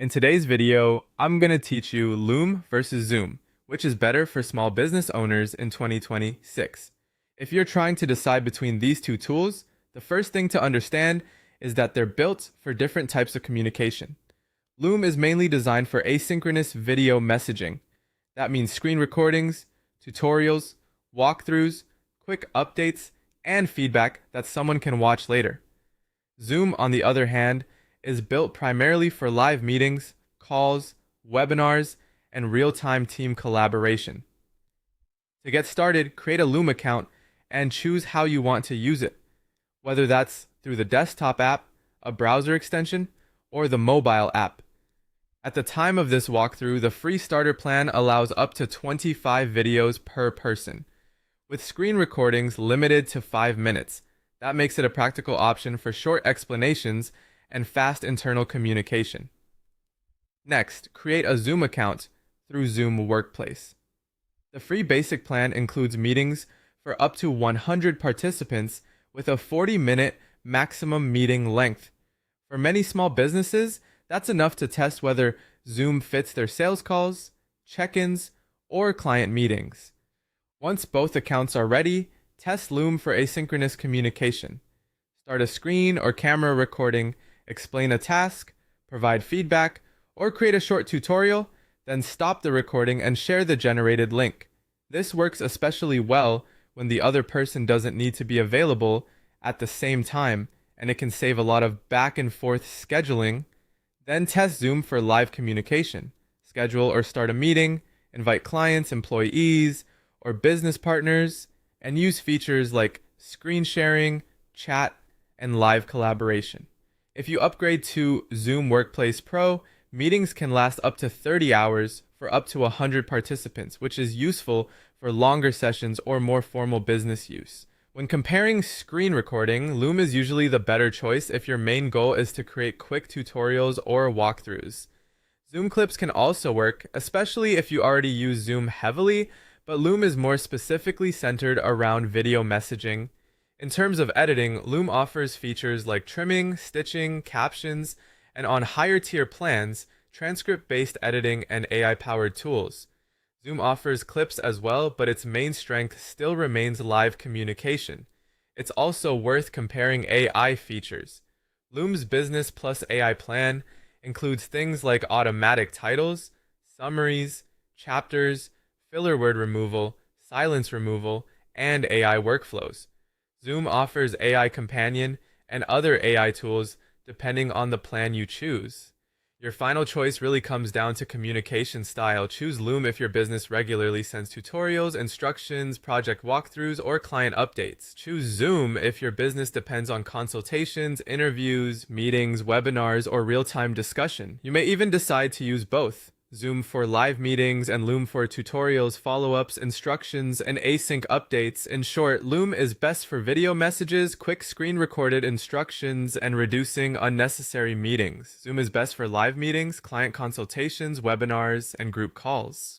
In today's video, I'm going to teach you Loom versus Zoom, which is better for small business owners in 2026. If you're trying to decide between these two tools, the first thing to understand is that they're built for different types of communication. Loom is mainly designed for asynchronous video messaging. That means screen recordings, tutorials, walkthroughs, quick updates, and feedback that someone can watch later. Zoom, on the other hand, is built primarily for live meetings, calls, webinars, and real-time team collaboration. To get started, create a Loom account and choose how you want to use it, whether that's through the desktop app, a browser extension, or the mobile app. At the time of this walkthrough, the free starter plan allows up to 25 videos per person, with screen recordings limited to 5 minutes. That makes it a practical option for short explanations and fast internal communication. Next, create a Zoom account through Zoom Workplace. The free basic plan includes meetings for up to 100 participants with a 40-minute maximum meeting length. For many small businesses, that's enough to test whether Zoom fits their sales calls, check-ins, or client meetings. Once both accounts are ready, test Loom for asynchronous communication. Start a screen or camera recording, explain a task, provide feedback, or create a short tutorial, then stop the recording and share the generated link. This works especially well when the other person doesn't need to be available at the same time, and it can save a lot of back and forth scheduling. Then test Zoom for live communication. Schedule or start a meeting, invite clients, employees, or business partners, and use features like screen sharing, chat, and live collaboration. If you upgrade to Zoom Workplace Pro, meetings can last up to 30 hours for up to 100 participants, which is useful for longer sessions or more formal business use. When comparing screen recording, Loom is usually the better choice if your main goal is to create quick tutorials or walkthroughs. Zoom clips can also work, especially if you already use Zoom heavily, but Loom is more specifically centered around video messaging. In terms of editing, Loom offers features like trimming, stitching, captions, and on higher tier plans, transcript-based editing and AI-powered tools. Zoom offers clips as well, but its main strength still remains live communication. It's also worth comparing AI features. Loom's Business Plus AI plan includes things like automatic titles, summaries, chapters, filler word removal, silence removal, and AI workflows. Zoom offers AI Companion and other AI tools depending on the plan you choose. Your final choice really comes down to communication style. Choose Loom if your business regularly sends tutorials, instructions, project walkthroughs, or client updates. Choose Zoom if your business depends on consultations, interviews, meetings, webinars, or real-time discussion. You may even decide to use both. Zoom for live meetings and Loom for tutorials, follow-ups, instructions, and async updates. In short, Loom is best for video messages, quick screen-recorded instructions, and reducing unnecessary meetings. Zoom is best for live meetings, client consultations, webinars, and group calls.